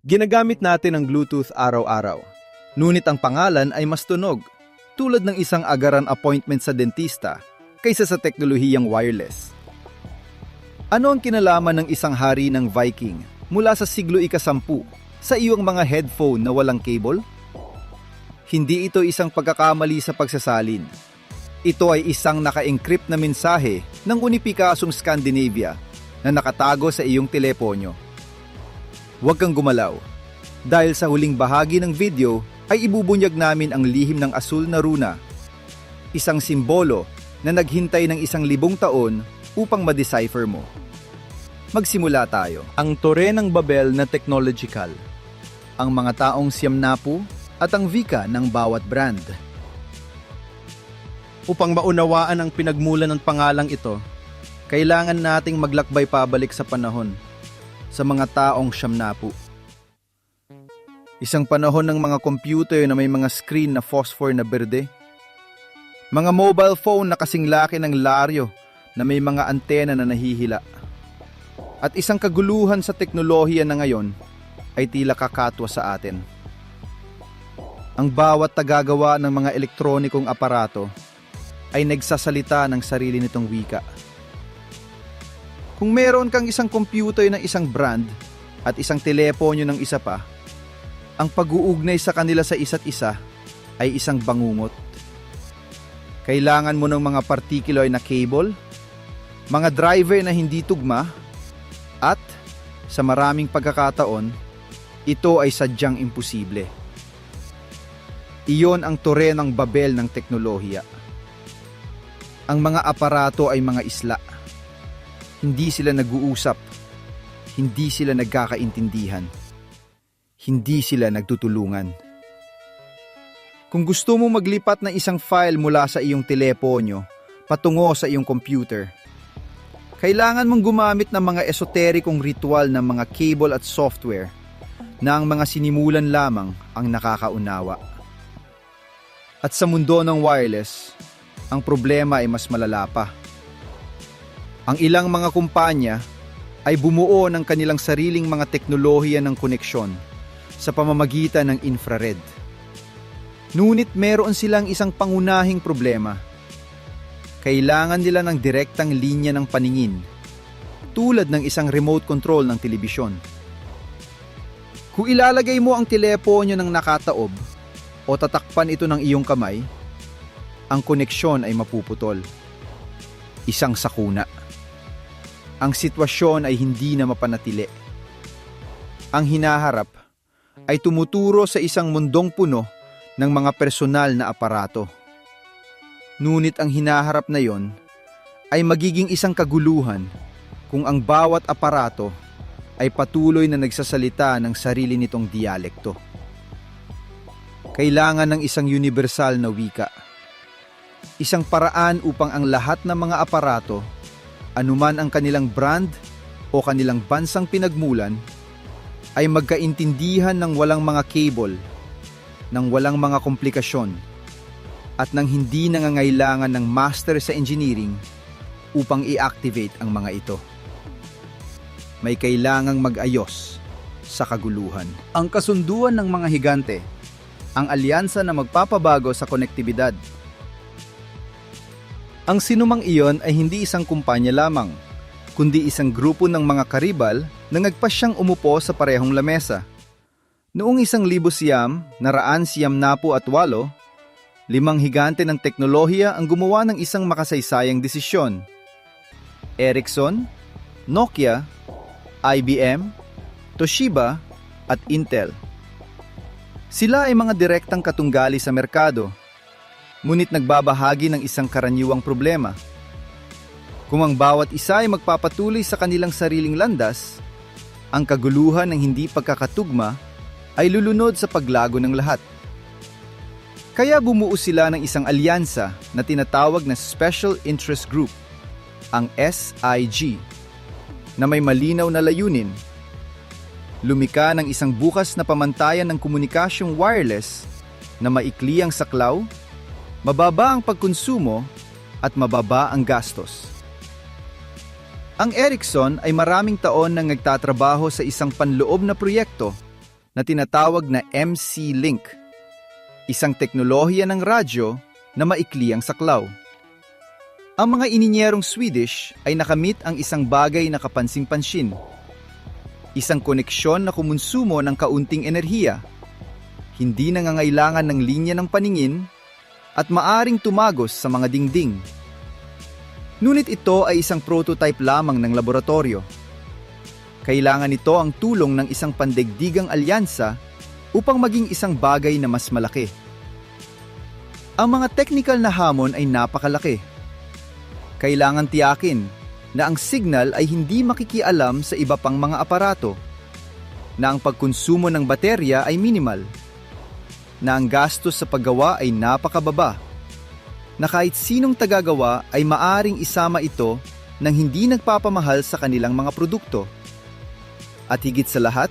Ginagamit natin ang Bluetooth araw-araw. Ngunit ang pangalan ay mas tunog, tulad ng isang agaran appointment sa dentista kaysa sa teknolohiyang wireless. Ano ang kinalaman ng isang hari ng Viking mula sa siglo ika-10 sa iyong mga headphone na walang cable? Hindi ito isang pagkakamali sa pagsasalin. Ito ay isang naka-encrypt na mensahe ng unipikasong Scandinavia na nakatago sa iyong teleponyo. Huwag kang gumalaw. Dahil sa huling bahagi ng video ay ibubunyag namin ang lihim ng asul na runa, isang simbolo na naghintay ng 1,000 taon upang ma-decipher mo. Magsimula tayo. Ang Tore ng Babel na technological, ang mga taong siyamnapu at ang wika ng bawat brand. Upang maunawaan ang pinagmulan ng pangalang ito, kailangan nating maglakbay pabalik sa panahon, sa mga taong siyamnapu. Isang panahon ng mga computer na may mga screen na phosphor na berde, mga mobile phone na kasing laki ng laryo na may mga antena na nahihila, at isang kaguluhan sa teknolohiya na ngayon ay tila kakatwa sa atin. Ang bawat tagagawa ng mga elektronikong aparato ay nagsasalita ng sarili nitong wika. Kung meron kang isang computer ng isang brand at isang teleponyo ng isa pa, ang pag-uugnay sa kanila sa isa't isa ay isang bangungot. Kailangan mo ng mga particular na cable, mga driver na hindi tugma, at sa maraming pagkakataon, ito ay sadyang imposible. Iyon ang tore ng Babel ng teknolohiya. Ang mga aparato ay mga isla. Hindi sila nag-uusap. Hindi sila nagkakaintindihan. Hindi sila nagtutulungan. Kung gusto mo maglipat ng isang file mula sa iyong teleponyo patungo sa iyong computer, kailangan mong gumamit ng mga esoterikong ritual ng mga cable at software na ang mga sinimulan lamang ang nakakaunawa. At sa mundo ng wireless, ang problema ay mas malala pa. Ang ilang mga kumpanya ay bumuo ng kanilang sariling mga teknolohiya ng koneksyon sa pamamagitan ng infrared. Ngunit meron silang isang pangunahing problema. Kailangan nila ng direktang linya ng paningin, tulad ng isang remote control ng telebisyon. Kung ilalagay mo ang teleponyo ng nakataob o tatakpan ito ng iyong kamay, ang koneksyon ay mapuputol. Isang sakuna. Ang sitwasyon ay hindi na mapanatili. Ang hinaharap ay tumuturo sa isang mundong puno ng mga personal na aparato. Ngunit ang hinaharap na yon ay magiging isang kaguluhan kung ang bawat aparato ay patuloy na nagsasalita ng sarili nitong dialekto. Kailangan ng isang universal na wika. Isang paraan upang ang lahat ng mga aparato, anuman ang kanilang brand o kanilang bansang pinagmulan, ay magkaintindihan ng walang mga cable, ng walang mga komplikasyon, at ng hindi nangangailangan ng master sa engineering upang i-activate ang mga ito. May kailangang mag-ayos sa kaguluhan. Ang kasunduan ng mga higante, ang alyansa na magpapabago sa konektibidad. Ang sinumang iyon ay hindi isang kumpanya lamang, kundi isang grupo ng mga karibal na nagpasyang umupo sa parehong lamesa. Noong 1998, 5 higante ng teknolohiya ang gumawa ng isang makasaysayang desisyon. Ericsson, Nokia, IBM, Toshiba at Intel. Sila ay mga direktang katunggali sa merkado, ngunit nagbabahagi ng isang karaniwang problema. Kung ang bawat isa ay magpapatuloy sa kanilang sariling landas, ang kaguluhan ng hindi pagkakatugma ay lulunod sa paglago ng lahat. Kaya bumuo sila ng isang alyansa na tinatawag na Special Interest Group, ang SIG, na may malinaw na layunin. Lumika ng isang bukas na pamantayan ng komunikasyong wireless na maikli ang saklaw, mababa ang pagkonsumo at mababa ang gastos. Ang Ericsson ay maraming taon nang nagtatrabaho sa isang panloob na proyekto na tinatawag na MC-Link, isang teknolohiya ng radyo na maikli ang saklaw. Ang mga ininyerong Swedish ay nakamit ang isang bagay na kapansin-pansin, isang koneksyon na kumonsumo ng kaunting enerhiya, hindi nangangailangan ng linya ng paningin at maaring tumagos sa mga dingding. Ngunit ito ay isang prototype lamang ng laboratorio. Kailangan nito ang tulong ng isang pandaigdigang alyansa upang maging isang bagay na mas malaki. Ang mga technical na hamon ay napakalaki. Kailangan tiyakin na ang signal ay hindi makikialam sa iba pang mga aparato, na ang pagkonsumo ng baterya ay minimal, na ang gastos sa paggawa ay napakababa, na kahit sinong tagagawa ay maaring isama ito nang hindi nagpapamahal sa kanilang mga produkto. At higit sa lahat,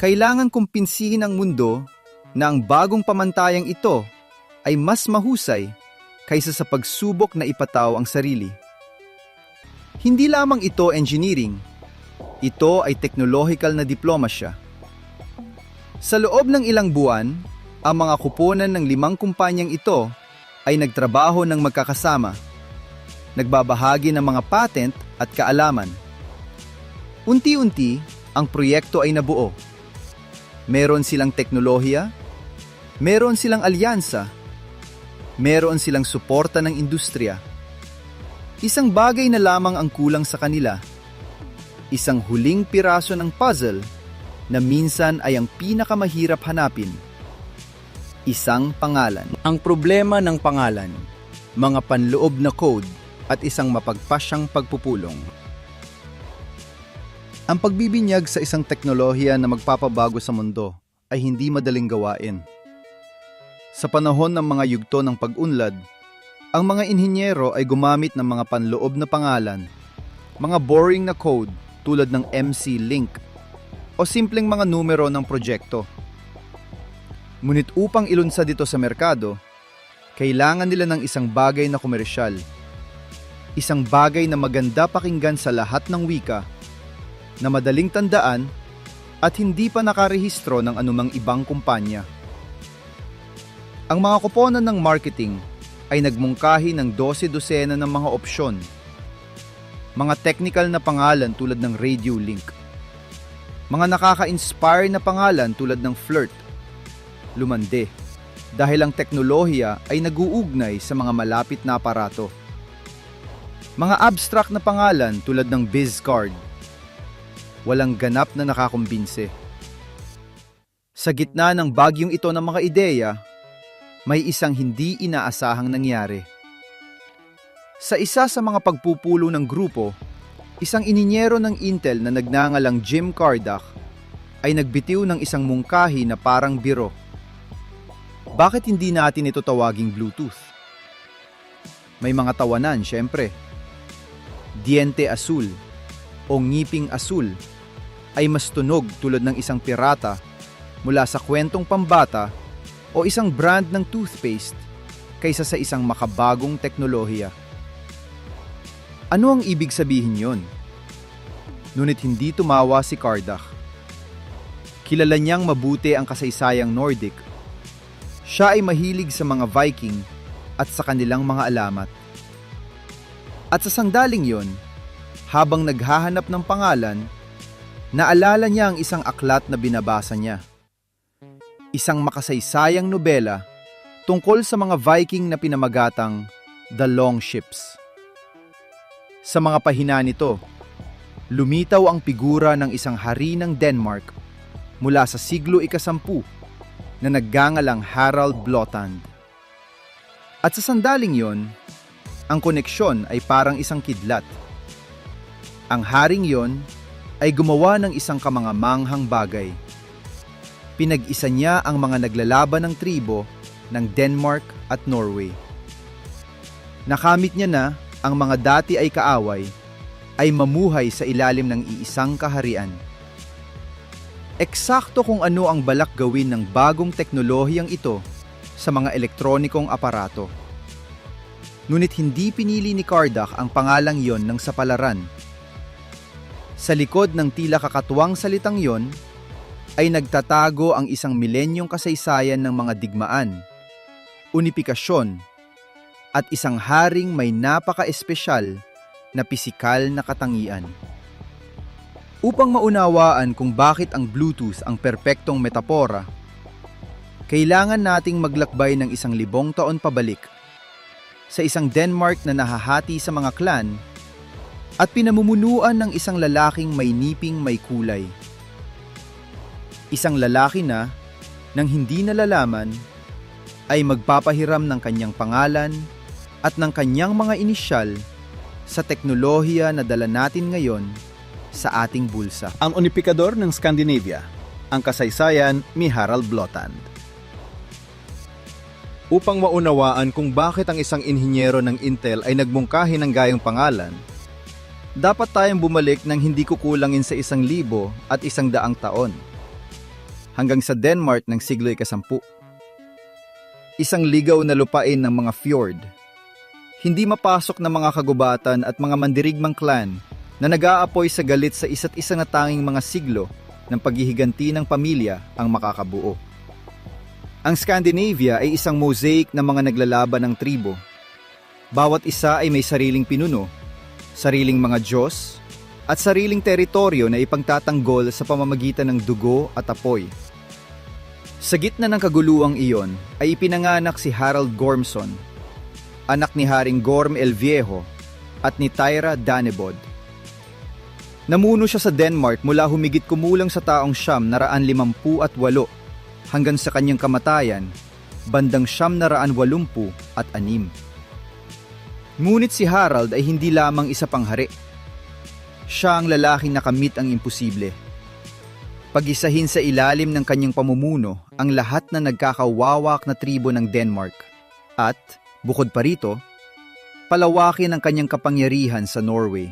kailangan kumpinsihin ang mundo na ang bagong pamantayang ito ay mas mahusay kaysa sa pagsubok na ipataw ang sarili. Hindi lamang ito engineering, ito ay technological na diplomasya. Sa loob ng ilang buwan, ang mga kuponan ng 5 kumpanyang ito ay nagtrabaho ng magkakasama, nagbabahagi ng mga patent at kaalaman. Unti-unti, ang proyekto ay nabuo. Meron silang teknolohiya, meron silang alyansa, meron silang suporta ng industriya. Isang bagay na lamang ang kulang sa kanila, isang huling piraso ng puzzle na minsan ay ang pinakamahirap hanapin. Isang pangalan. Ang problema ng pangalan, mga panloob na code at isang mapagpasyang pagpupulong. Ang pagbibinyag sa isang teknolohiya na magpapabago sa mundo ay hindi madaling gawain. Sa panahon ng mga yugto ng pag-unlad, ang mga inhinyero ay gumamit ng mga panloob na pangalan, mga boring na code tulad ng MC-Link o simpleng mga numero ng proyekto. Ngunit upang ilunsad ito sa merkado, kailangan nila ng isang bagay na komersyal, isang bagay na maganda pakinggan sa lahat ng wika, na madaling tandaan at hindi pa nakarehistro ng anumang ibang kumpanya. Ang mga koponan ng marketing ay nagmungkahi ng 12 ng mga opsyon. Mga technical na pangalan tulad ng Radio Link. Mga nakaka-inspire na pangalan tulad ng Flirt, Lumande, dahil ang teknolohiya ay nag-uugnay sa mga malapit na aparato. Mga abstract na pangalan tulad ng BizCard, walang ganap na nakakumbinse. Sa gitna ng bagyong ito ng mga ideya, may isang hindi inaasahang nangyari. Sa isa sa mga pagpupulo ng grupo, isang ininyero ng Intel na nagngangalang Jim Kardach ay nagbitiw ng isang mungkahi na parang biro. Bakit hindi natin ito tawaging Bluetooth? May mga tawanan, syempre. Diente asul o ngiping asul ay mas tunog tulad ng isang pirata mula sa kwentong pambata o isang brand ng toothpaste kaysa sa isang makabagong teknolohiya. Ano ang ibig sabihin yon? Ngunit hindi tumawa si Kardach. Kilala niyang mabuti ang kasaysayang Nordic. Siya ay mahilig sa mga Viking at sa kanilang mga alamat. At sa sandaling yon, habang naghahanap ng pangalan, naalala niya ang isang aklat na binabasa niya. Isang makasaysayang nobela tungkol sa mga Viking na pinamagatang The Longships. Sa mga pahina nito, lumitaw ang figura ng isang hari ng Denmark mula sa siglo ika-10 na nagngangalang Harald Blåtand. At sa sandaling yon, ang koneksyon ay parang isang kidlat. Ang haring yon ay gumawa ng isang kamangamanghang bagay. Pinag-isa niya ang mga naglalaban ng tribo ng Denmark at Norway. Nakamit niya na ang mga dati ay kaaway ay mamuhay sa ilalim ng iisang kaharian. Eksakto kung ano ang balak gawin ng bagong teknolohiyang ito sa mga elektronikong aparato. Ngunit hindi pinili ni Kardach ang pangalang yon ng sapalaran. Sa likod ng tila kakatuwang salitang yon, ay nagtatago ang isang milenyong kasaysayan ng mga digmaan, unifikasyon, at isang haring may napaka-espesyal na pisikal na katangian. Upang maunawaan kung bakit ang Bluetooth ang perpektong metapora, kailangan nating maglakbay ng 1,000 taon pabalik sa isang Denmark na nahahati sa mga clan at pinamumunuan ng isang lalaking may niping may kulay. Isang lalaki na, nang hindi nalalaman, ay magpapahiram ng kanyang pangalan at ng kanyang mga inisyal sa teknolohiya na dala natin ngayon sa ating bulsa. Ang unifikador ng Scandinavia, ang kasaysayan ni Harald Blåtand. Upang maunawaan kung bakit ang isang inhinyero ng Intel ay nagmungkahi ng gayong pangalan, dapat tayong bumalik ng hindi kukulangin sa 1,100 taon, hanggang sa Denmark ng siglo ika-10. Isang ligaw na lupain ng mga fjord, hindi mapasok ng mga kagubatan at mga mandirigmang clan na nag-aapoy sa galit sa isa't isa na tanging mga siglo ng paghihiganti ng pamilya ang makakabuo. Ang Scandinavia ay isang mosaic ng mga naglalaban ng tribo. Bawat isa ay may sariling pinuno, sariling mga Diyos, at sariling teritoryo na ipagtatanggol sa pamamagitan ng dugo at apoy. Sa gitna ng kaguluhang iyon ay ipinanganak si Harald Gormson, anak ni Haring Gorm el Viejo at ni Tyra Danebod. Namuno siya sa Denmark mula humigit kumulang sa taong 958 hanggang sa kanyang kamatayan, bandang 986. Ngunit si Harald ay hindi lamang isa pang hari. Siya ang lalaking nakamit ang imposible. Pag-isahin sa ilalim ng kanyang pamumuno ang lahat na nagkakawawak na tribo ng Denmark at, bukod pa rito, palawakin ang kanyang kapangyarihan sa Norway.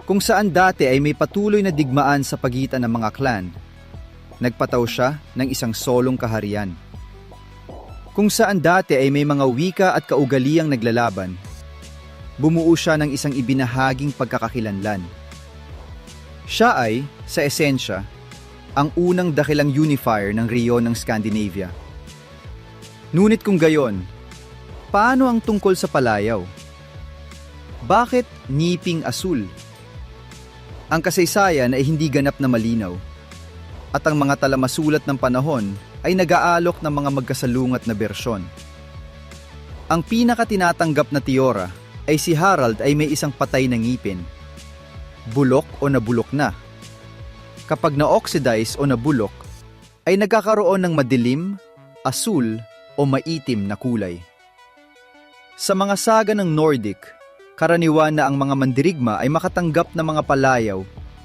Kung saan dati ay may patuloy na digmaan sa pagitan ng mga clan, nagpataw siya ng isang solong kaharian. Kung saan dati ay may mga wika at kaugaliang naglalaban, bumuo siya ng isang ibinahaging pagkakakilanlan. Siya ay, sa esensya, ang unang dakilang unifier ng rehiyon ng Scandinavia. Ngunit kung gayon, paano ang tungkol sa palayaw? Bakit niping asul? Ang kasaysayan ay hindi ganap na malinaw, at ang mga talamasulat ng panahon ay nag-aalok ng mga magkasalungat na bersyon. Ang pinakatinatanggap na teorya ay si Harald ay may isang patay na ngipin. Bulok o nabulok na. Kapag na-oxidize o nabulok, ay nagkakaroon ng madilim, asul o maitim na kulay. Sa mga saga ng Nordic, karaniwan na ang mga mandirigma ay makatanggap ng mga palayaw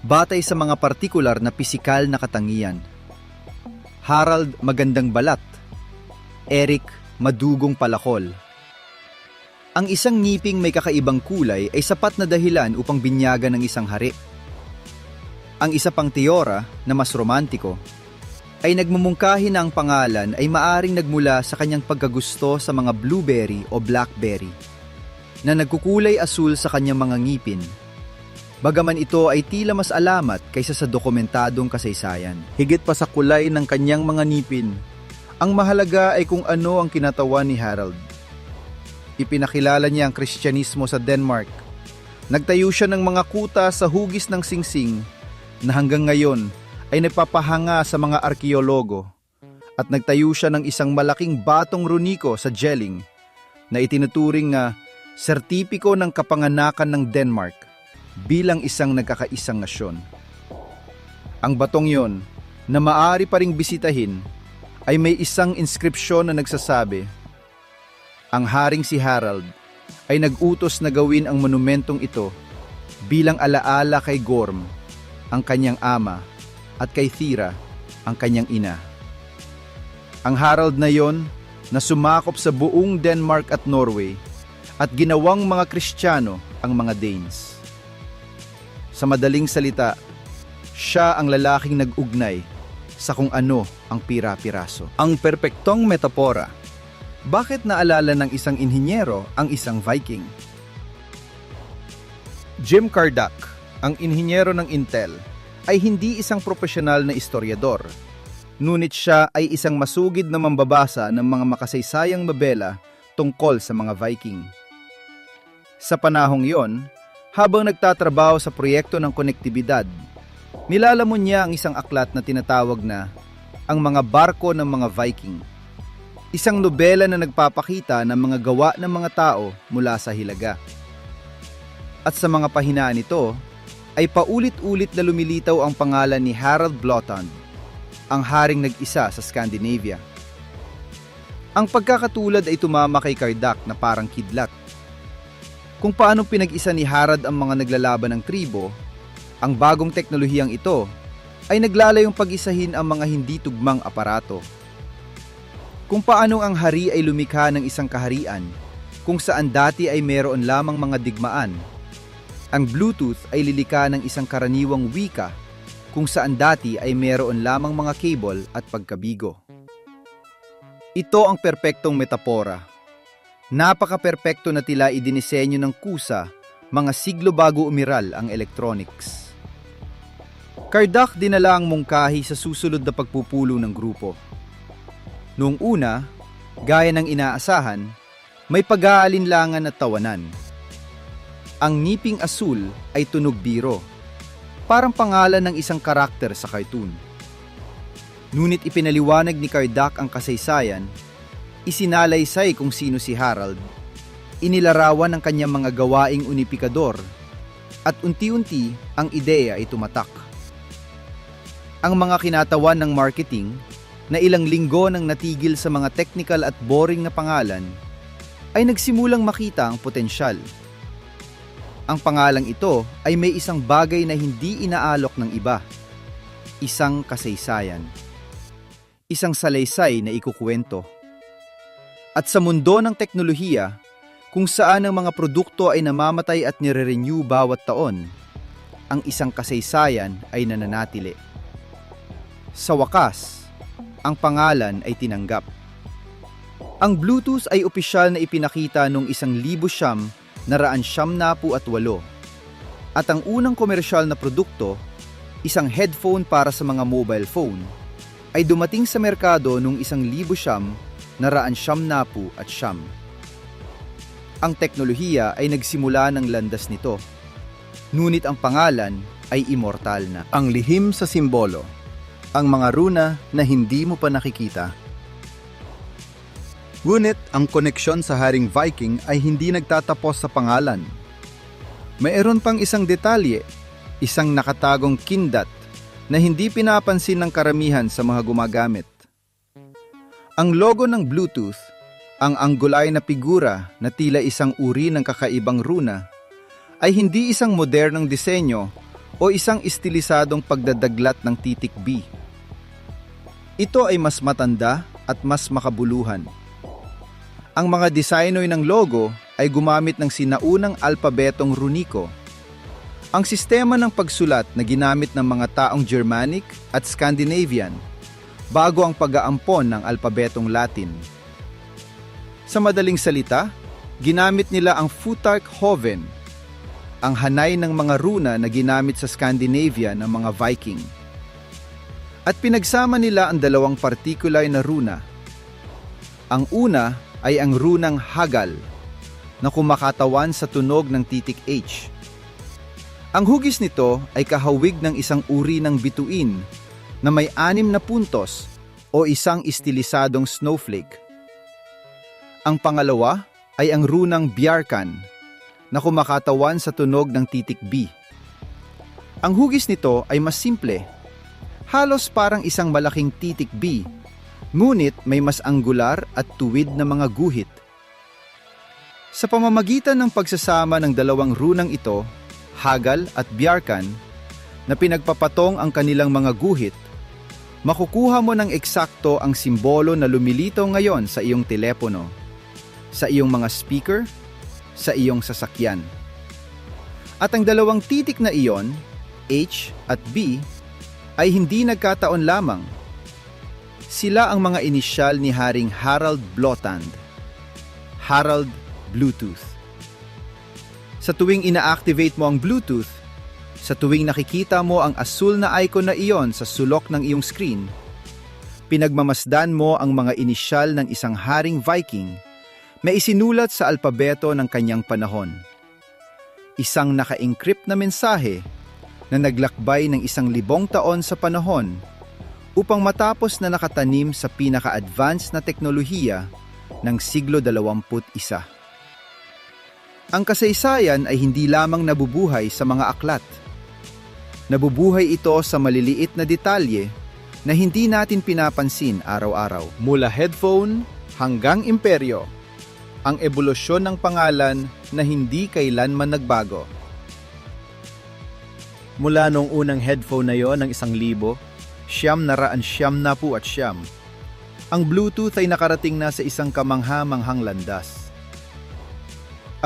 batay sa mga partikular na pisikal na katangian. Harald, magandang balat. Erik, madugong palakol. Ang isang ngiping may kakaibang kulay ay sapat na dahilan upang binyagan ng isang hari. Ang isa pang teorya, na mas romantiko, ay nagmumungkahi na ang pangalan ay maaring nagmula sa kanyang pagkagusto sa mga blueberry o blackberry, na nagkukulay asul sa kanyang mga ngipin. Bagaman ito ay tila mas alamat kaysa sa dokumentadong kasaysayan. Higit pa sa kulay ng kanyang mga ngipin, ang mahalaga ay kung ano ang kinatawan ni Harald. Ipinakilala niya ang Kristyanismo sa Denmark. Nagtayo siya ng mga kuta sa hugis ng singsing na hanggang ngayon ay nagpapahanga sa mga arkeologo, at nagtayo siya ng isang malaking batong runiko sa Jelling na itinuturing nga sertipiko ng kapanganakan ng Denmark bilang isang nagkakaisang nasyon. Ang batong yon, na maaari pa ring bisitahin, ay may isang inskripsyon na nagsasabi, ang haring si Harald ay nag-utos na gawin ang monumentong ito bilang alaala kay Gorm, ang kanyang ama, at kay Thira, ang kanyang ina. Ang Harald na yon na sumakop sa buong Denmark at Norway at ginawang mga Kristiyano ang mga Danes. Sa madaling salita, siya ang lalaking nag-ugnay sa kung ano ang pira-piraso. Ang perpektong metapora. Bakit naalala ng isang inhinyero ang isang Viking? Jim Kardach, ang inhinyero ng Intel, ay hindi isang profesional na istoryador, ngunit siya ay isang masugid na mambabasa ng mga makasaysayang nobela tungkol sa mga Viking. Sa panahong iyon, habang nagtatrabaho sa proyekto ng konektibidad, nilalamon niya ang isang aklat na tinatawag na Ang Mga Barko ng Mga Viking. Isang nobela na nagpapakita ng mga gawa ng mga tao mula sa hilaga. At sa mga pahinaan nito, ay paulit-ulit na lumilitaw ang pangalan ni Harald Blåtand, ang haring nag-isa sa Scandinavia. Ang pagkakatulad ay tumama kay Kardak na parang kidlat. Kung paano pinag-isa ni Harald ang mga naglalaban ng tribo, ang bagong teknolohiyang ito ay naglalayong pag-isahin ang mga hindi tugmang aparato. Kung paano ang hari ay lumikha ng isang kaharian kung saan dati ay meron lamang mga digmaan, ang Bluetooth ay lilikha ng isang karaniwang wika kung saan dati ay meron lamang mga cable at pagkabigo. Ito ang perpektong metapora. Napaka-perpekto na tila idinisenyo ng kusa mga siglo bago umiral ang electronics. Kardak dinala ang mungkahi sa susunod na pagpupulo ng grupo. Noong una, gaya ng inaasahan, may pag-aalinlangan at tawanan. Ang ngiping asul ay tunog biro, parang pangalan ng isang karakter sa cartoon. Ngunit ipinaliwanag ni Kardak ang kasaysayan, isinalaysay kung sino si Harald, inilarawan ang kanyang mga gawaing unipikador, at unti-unti ang ideya ay tumatak. Ang mga kinatawan ng marketing na ilang linggo nang natigil sa mga technical at boring na pangalan ay nagsimulang makita ang potensyal. Ang pangalang ito ay may isang bagay na hindi inaalok ng iba, isang kasaysayan, isang salaysay na ikukwento. At sa mundo ng teknolohiya, kung saan ang mga produkto ay namamatay at nire-renew bawat taon, ang isang kasaysayan ay nananatili. Sa wakas, ang pangalan ay tinanggap. Ang Bluetooth ay opisyal na ipinakita noong 1998 at ang unang komersyal na produkto, isang headphone para sa mga mobile phone, ay dumating sa merkado noong 1999. Ang teknolohiya ay nagsimula ng landas nito, ngunit ang pangalan ay immortal na. Ang lihim sa simbolo, ang mga runa na hindi mo pa nakikita. Ngunit ang koneksyon sa Haring Viking ay hindi nagtatapos sa pangalan. Mayroon pang isang detalye, isang nakatagong kindat na hindi pinapansin ng karamihan sa mga gumagamit. Ang logo ng Bluetooth, ang anggulay na figura na tila isang uri ng kakaibang runa, ay hindi isang modernong disenyo o isang istilisadong pagdadaglat ng titik B. Ito ay mas matanda at mas makabuluhan. Ang mga designoy ng logo ay gumamit ng sinaunang alpabetong runiko, ang sistema ng pagsulat na ginamit ng mga taong Germanic at Scandinavian bago ang pag-aampon ng alpabetong Latin. Sa madaling salita, ginamit nila ang Futhark-Hoven, ang hanay ng mga runa na ginamit sa Scandinavia ng mga Viking. At pinagsama nila ang dalawang partikulay na runa. Ang una ay ang runang Hagal, na kumakatawan sa tunog ng titik H. Ang hugis nito ay kahawig ng isang uri ng bituin na may 6 na puntos o isang istilisadong snowflake. Ang pangalawa ay ang runang Bjarkan, na kumakatawan sa tunog ng titik B. Ang hugis nito ay mas simple, halos parang isang malaking titik B, ngunit may mas anggular at tuwid na mga guhit. Sa pamamagitan ng pagsasama ng dalawang runang ito, Hagal at Bjarkan, na pinagpapatong ang kanilang mga guhit, makukuha mo ng eksakto ang simbolo na lumilitaw ngayon sa iyong telepono, sa iyong mga speaker, sa iyong sasakyan. At ang dalawang titik na iyon, H at B, ay hindi nagkataon lamang. Sila ang mga inisyal ni Haring Harald Blåtand, Harald Bluetooth. Sa tuwing ina-activate mo ang Bluetooth, Sa tuwing nakikita mo ang asul na icon na iyon sa sulok ng iyong screen, pinagmamasdan mo ang mga inisyal ng isang haring Viking na isinulat sa alpabeto ng kanyang panahon. Isang naka-encrypt na mensahe na naglakbay ng 1,000 taon sa panahon upang matapos na nakatanim sa pinaka-advanced na teknolohiya ng siglo 21. Ang kasaysayan ay hindi lamang nabubuhay sa mga aklat. Nabubuhay ito sa maliliit na detalye na hindi natin pinapansin araw-araw. Mula headphone hanggang imperyo, ang ebolusyon ng pangalan na hindi kailanman nagbago. Mula noong unang headphone na yon ng 1,000, 999, ang Bluetooth ay nakarating na sa isang kamangha-manghang landas.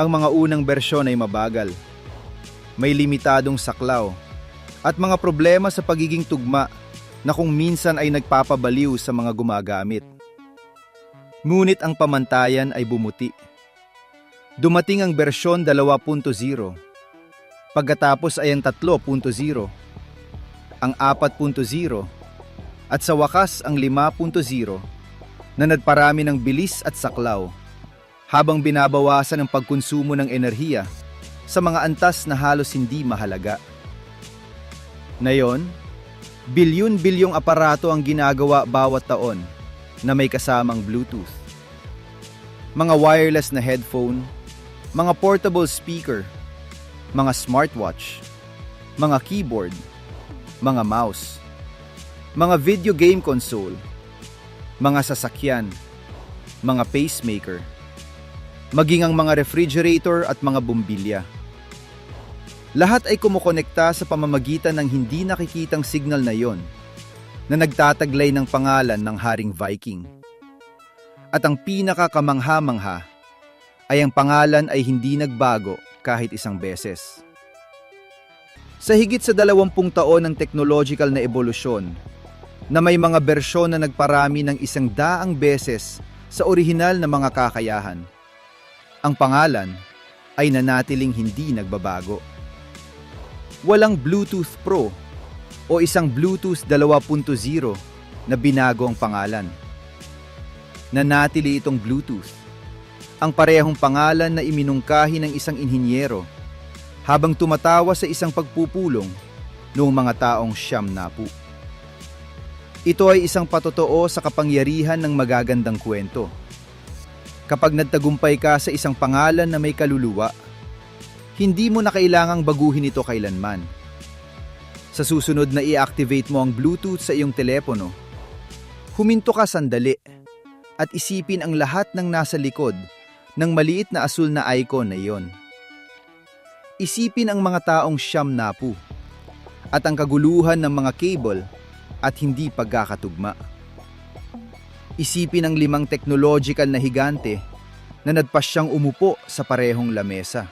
Ang mga unang bersyon ay mabagal, may limitadong saklaw, at mga problema sa pagiging tugma na kung minsan ay nagpapabaliw sa mga gumagamit. Ngunit ang pamantayan ay bumuti. Dumating ang bersyon 2.0. Pagkatapos ay ang 3.0, ang 4.0, at sa wakas ang 5.0 na nagparami ng bilis at saklaw habang binabawasan ang pagkonsumo ng enerhiya sa mga antas na halos hindi mahalaga. Ngayon, bilyon-bilyong aparato ang ginagawa bawat taon na may kasamang Bluetooth. Mga wireless na headphone, mga portable speaker, mga smartwatch, mga keyboard, mga mouse, mga video game console, mga sasakyan, mga pacemaker, maging ang mga refrigerator at mga bumbilya. Lahat ay kumukonekta sa pamamagitan ng hindi nakikitang signal na yon na nagtataglay ng pangalan ng Haring Viking. At ang pinakakamangha-mangha ay ang pangalan ay hindi nagbago kahit isang beses. Sa higit sa 20 taon ng technological na ebolusyon, na may mga bersyon na nagparami ng 100 beses sa orihinal na mga kakayahan, ang pangalan ay nanatiling hindi nagbabago. Walang Bluetooth Pro o isang Bluetooth 2.0 na binago ang pangalan. Nanatili itong Bluetooth, ang parehong pangalan na iminungkahi ng isang inhinyero habang tumatawa sa isang pagpupulong noong mga taong 90. Ito ay isang patotoo sa kapangyarihan ng magagandang kwento. Kapag nagtagumpay ka sa isang pangalan na may kaluluwa, hindi mo na kailangang baguhin ito kailanman. Sa susunod na i-activate mo ang Bluetooth sa iyong telepono, huminto ka sandali at isipin ang lahat ng nasa likod ng maliit na asul na icon na iyon. Isipin ang mga taong 90 at ang kaguluhan ng mga cable at hindi pagkakatugma. Isipin ang 5 technological na higante na nagpasyang umupo sa parehong lamesa.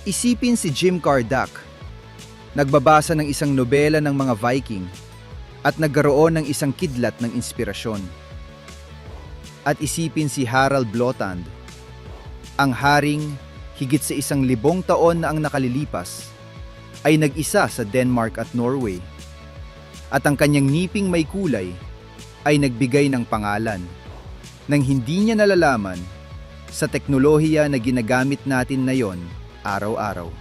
Isipin si Jim Kardec, nagbabasa ng isang nobela ng mga Viking at nagkaroon ng isang kidlat ng inspirasyon. At isipin si Harald Blåtand, ang haring higit sa 1,000 taon na ang nakalilipas ay nag-isa sa Denmark at Norway. At ang kanyang ngiping may kulay ay nagbigay ng pangalan nang hindi niya nalalaman sa teknolohiya na ginagamit natin ngayon araw-araw.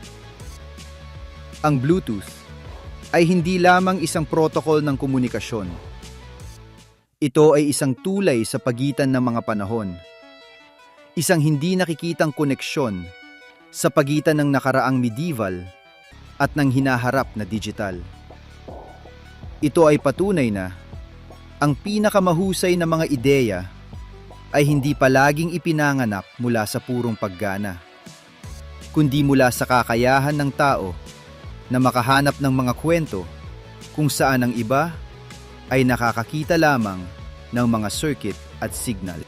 Ang Bluetooth ay hindi lamang isang protocol ng komunikasyon. Ito ay isang tulay sa pagitan ng mga panahon. Isang hindi nakikitang koneksyon sa pagitan ng nakaraang medieval at ng hinaharap na digital. Ito ay patunay na ang pinakamahusay na mga ideya ay hindi palaging ipinanganak mula sa purong paggana, kundi mula sa kakayahan ng tao na makahanap ng mga kwento kung saan ang iba ay nakakakita lamang ng mga circuit at signal.